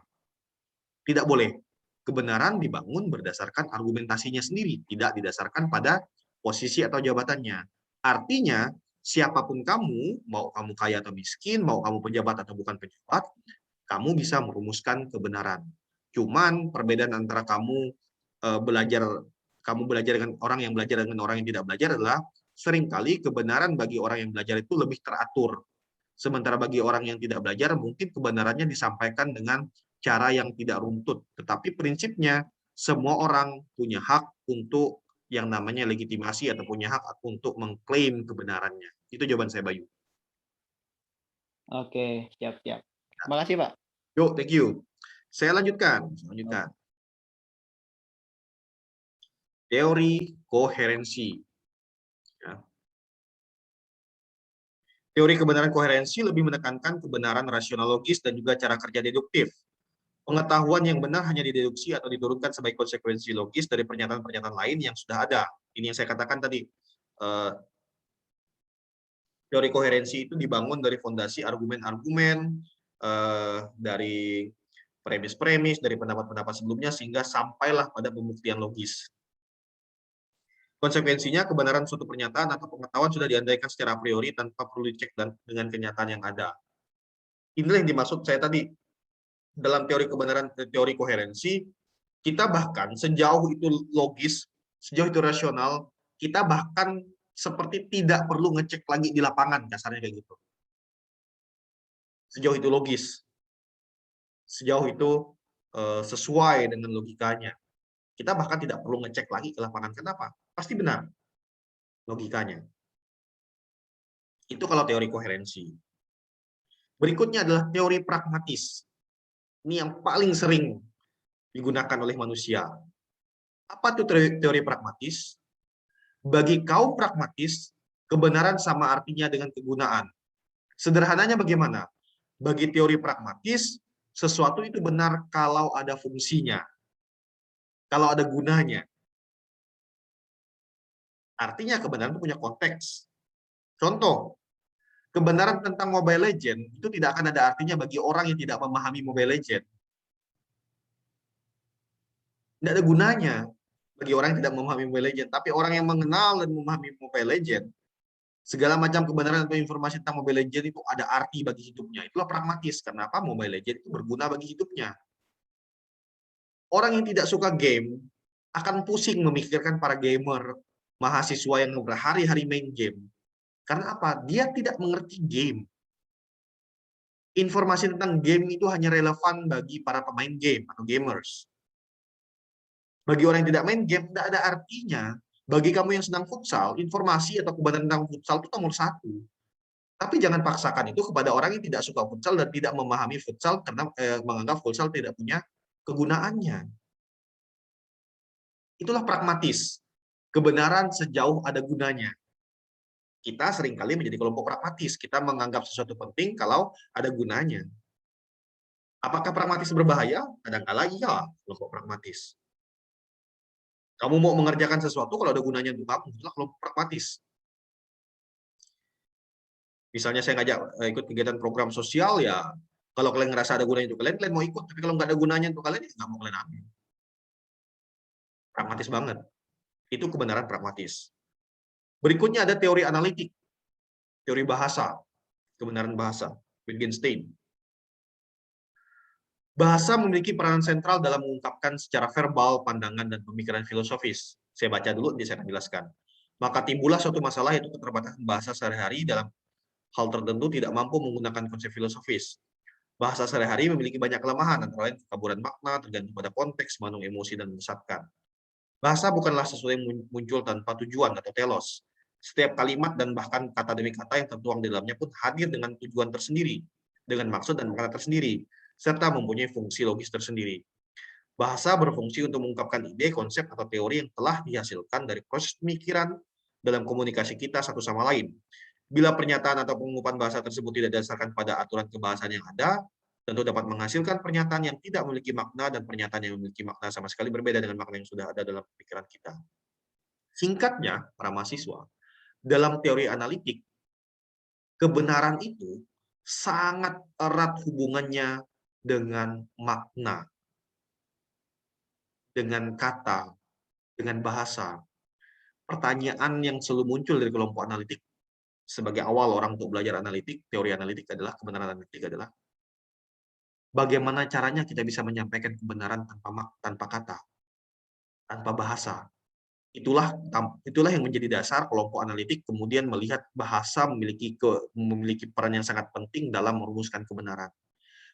Tidak boleh. Kebenaran dibangun berdasarkan argumentasinya sendiri, tidak didasarkan pada posisi atau jabatannya. Artinya, siapapun kamu, mau kamu kaya atau miskin, mau kamu pejabat atau bukan pejabat, kamu bisa merumuskan kebenaran. Cuman perbedaan antara kamu belajar dengan orang yang belajar dengan orang yang tidak belajar adalah seringkali kebenaran bagi orang yang belajar itu lebih teratur. Sementara bagi orang yang tidak belajar, mungkin kebenarannya disampaikan dengan cara yang tidak runtut. Tetapi prinsipnya, semua orang punya hak untuk yang namanya legitimasi atau punya hak untuk mengklaim kebenarannya. Itu jawaban saya, Bayu. Oke, siap. Terima kasih, Pak. Yuk, thank you. Saya lanjutkan. Teori koherensi. Ya. Teori kebenaran koherensi lebih menekankan kebenaran rasional logis dan juga cara kerja deduktif. Pengetahuan yang benar hanya dideduksi atau diturunkan sebagai konsekuensi logis dari pernyataan-pernyataan lain yang sudah ada. Ini yang saya katakan tadi. Teori koherensi itu dibangun dari fondasi argumen-argumen, dari premis-premis, dari pendapat-pendapat sebelumnya, sehingga sampailah pada pembuktian logis. Konsekuensinya, kebenaran suatu pernyataan atau pengetahuan sudah diandaikan secara a priori tanpa perlu dicek dengan kenyataan yang ada. Inilah yang dimaksud saya tadi. Dalam teori kebenaran, teori koherensi, kita bahkan sejauh itu logis, sejauh itu rasional, kita bahkan seperti tidak perlu ngecek lagi di lapangan, kasarnya kayak gitu. Sejauh itu logis. Sejauh itu sesuai dengan logikanya. Kita bahkan tidak perlu ngecek lagi ke lapangan. Kenapa? Pasti benar logikanya. Itu kalau teori koherensi. Berikutnya adalah teori pragmatis. Ini yang paling sering digunakan oleh manusia. Apa itu teori pragmatis? Bagi kaum pragmatis, kebenaran sama artinya dengan kegunaan. Sederhananya bagaimana? Bagi teori pragmatis, sesuatu itu benar kalau ada fungsinya, kalau ada gunanya. Artinya kebenaran itu punya konteks. Contoh, kebenaran tentang Mobile Legends itu tidak akan ada artinya bagi orang yang tidak memahami Mobile Legends. Tidak ada gunanya bagi orang yang tidak memahami Mobile Legends. Tapi orang yang mengenal dan memahami Mobile Legends, segala macam kebenaran atau informasi tentang Mobile Legends itu ada arti bagi hidupnya. Itulah pragmatis. Kenapa Mobile Legends itu berguna bagi hidupnya. Orang yang tidak suka game akan pusing memikirkan para gamer, mahasiswa yang berhari-hari main game. Karena apa? Dia tidak mengerti game. Informasi tentang game itu hanya relevan bagi para pemain game atau gamers. Bagi orang yang tidak main game, tidak ada artinya. Bagi kamu yang sedang futsal, informasi atau kebenaran tentang futsal itu nomor satu. Tapi jangan paksakan itu kepada orang yang tidak suka futsal dan tidak memahami futsal karena menganggap futsal tidak punya kegunaannya. Itulah pragmatis. Kebenaran sejauh ada gunanya. Kita seringkali menjadi kelompok pragmatis. Kita menganggap sesuatu penting kalau ada gunanya. Apakah pragmatis berbahaya? Kadang-kala iya, kelompok pragmatis. Kamu mau mengerjakan sesuatu kalau ada gunanya untuk kamu, itulah kelompok pragmatis. Misalnya saya ngajak ikut kegiatan program sosial, ya kalau kalian ngerasa ada gunanya untuk kalian, kalian mau ikut. Tapi kalau nggak ada gunanya untuk kalian, ya nggak mau kalian ambil. Pragmatis banget. Itu kebenaran pragmatis. Berikutnya ada teori analitik, teori bahasa, kebenaran bahasa, Wittgenstein. Bahasa memiliki peranan sentral dalam mengungkapkan secara verbal pandangan dan pemikiran filosofis. Saya baca dulu, nanti saya akan jelaskan. Maka timbullah suatu masalah, yaitu keterbatasan bahasa sehari-hari dalam hal tertentu tidak mampu menggunakan konsep filosofis. Bahasa sehari-hari memiliki banyak kelemahan, antara lain kekaburan makna, tergantung pada konteks, mengandung emosi, dan menyesatkan. Bahasa bukanlah sesuatu yang muncul tanpa tujuan atau telos. Setiap kalimat dan bahkan kata demi kata yang tertuang di dalamnya pun hadir dengan tujuan tersendiri, dengan maksud dan makna tersendiri, serta mempunyai fungsi logis tersendiri. Bahasa berfungsi untuk mengungkapkan ide, konsep, atau teori yang telah dihasilkan dari proses pemikiran dalam komunikasi kita satu sama lain. Bila pernyataan atau pengungkapan bahasa tersebut tidak didasarkan pada aturan kebahasaan yang ada, tentu dapat menghasilkan pernyataan yang tidak memiliki makna dan pernyataan yang memiliki makna sama sekali berbeda dengan makna yang sudah ada dalam pikiran kita. Singkatnya, para mahasiswa, dalam teori analitik, kebenaran itu sangat erat hubungannya dengan makna, dengan kata, dengan bahasa. Pertanyaan yang selalu muncul dari kelompok analitik sebagai awal orang untuk belajar analitik, teori analitik adalah, kebenaran analitik adalah, bagaimana caranya kita bisa menyampaikan kebenaran tanpa kata, tanpa bahasa. Itulah yang menjadi dasar kelompok analitik kemudian melihat bahasa memiliki peran yang sangat penting dalam merumuskan kebenaran.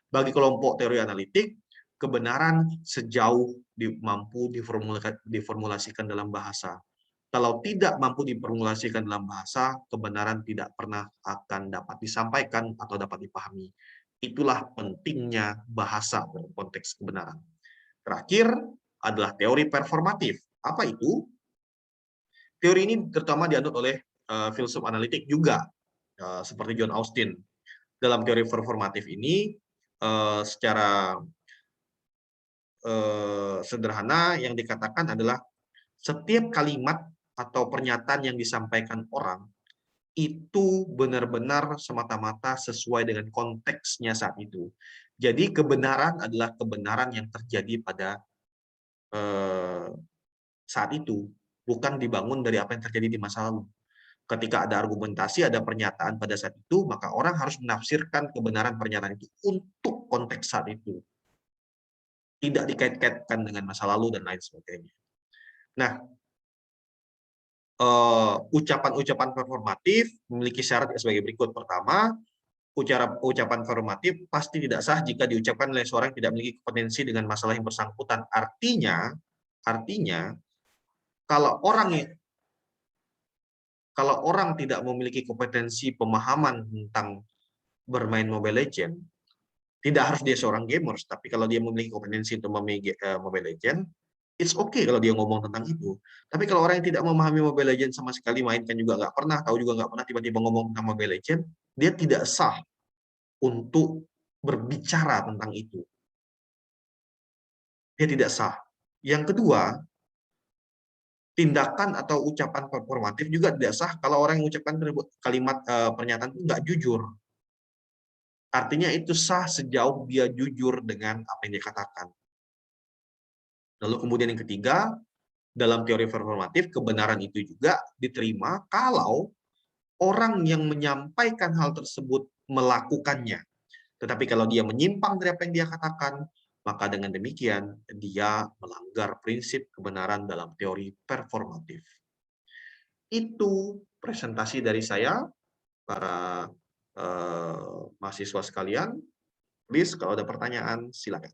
Bagi kelompok teori analitik, kebenaran sejauh mampu diformulasikan dalam bahasa. Kalau tidak mampu diformulasikan dalam bahasa, kebenaran tidak pernah akan dapat disampaikan atau dapat dipahami. Itulah pentingnya bahasa dalam konteks kebenaran. Terakhir adalah teori performatif. Apa itu? Teori ini terutama dianut oleh filsuf analitik juga, seperti John Austin. Dalam teori performatif ini, secara sederhana yang dikatakan adalah setiap kalimat atau pernyataan yang disampaikan orang itu benar-benar semata-mata sesuai dengan konteksnya saat itu. Jadi kebenaran adalah kebenaran yang terjadi pada saat itu, bukan dibangun dari apa yang terjadi di masa lalu. Ketika ada argumentasi, ada pernyataan pada saat itu, maka orang harus menafsirkan kebenaran pernyataan itu untuk konteks saat itu. Tidak dikait-kaitkan dengan masa lalu dan lain sebagainya. Nah, ucapan-ucapan performatif memiliki syarat sebagai berikut. Pertama, ucapan performatif pasti tidak sah jika diucapkan oleh seorang yang tidak memiliki kompetensi dengan masalah yang bersangkutan. Artinya kalau orang tidak memiliki kompetensi pemahaman tentang bermain Mobile Legends, tidak harus dia seorang gamers, tapi kalau dia memiliki kompetensi untuk Mobile Legends, it's okay kalau dia ngomong tentang itu. Tapi kalau orang yang tidak memahami Mobile Legends sama sekali, mainkan juga nggak pernah, tahu juga nggak pernah, tiba-tiba ngomong tentang Mobile Legends, dia tidak sah untuk berbicara tentang itu. Dia tidak sah. Yang kedua, tindakan atau ucapan performatif juga tidak sah kalau orang yang mengucapkan kalimat pernyataan itu nggak jujur. Artinya itu sah sejauh dia jujur dengan apa yang dia katakan. Lalu kemudian yang ketiga, dalam teori performatif, kebenaran itu juga diterima kalau orang yang menyampaikan hal tersebut melakukannya. Tetapi kalau dia menyimpang dari apa yang dia katakan, maka dengan demikian dia melanggar prinsip kebenaran dalam teori performatif. Itu presentasi dari saya, para mahasiswa sekalian. Please, kalau ada pertanyaan, silakan.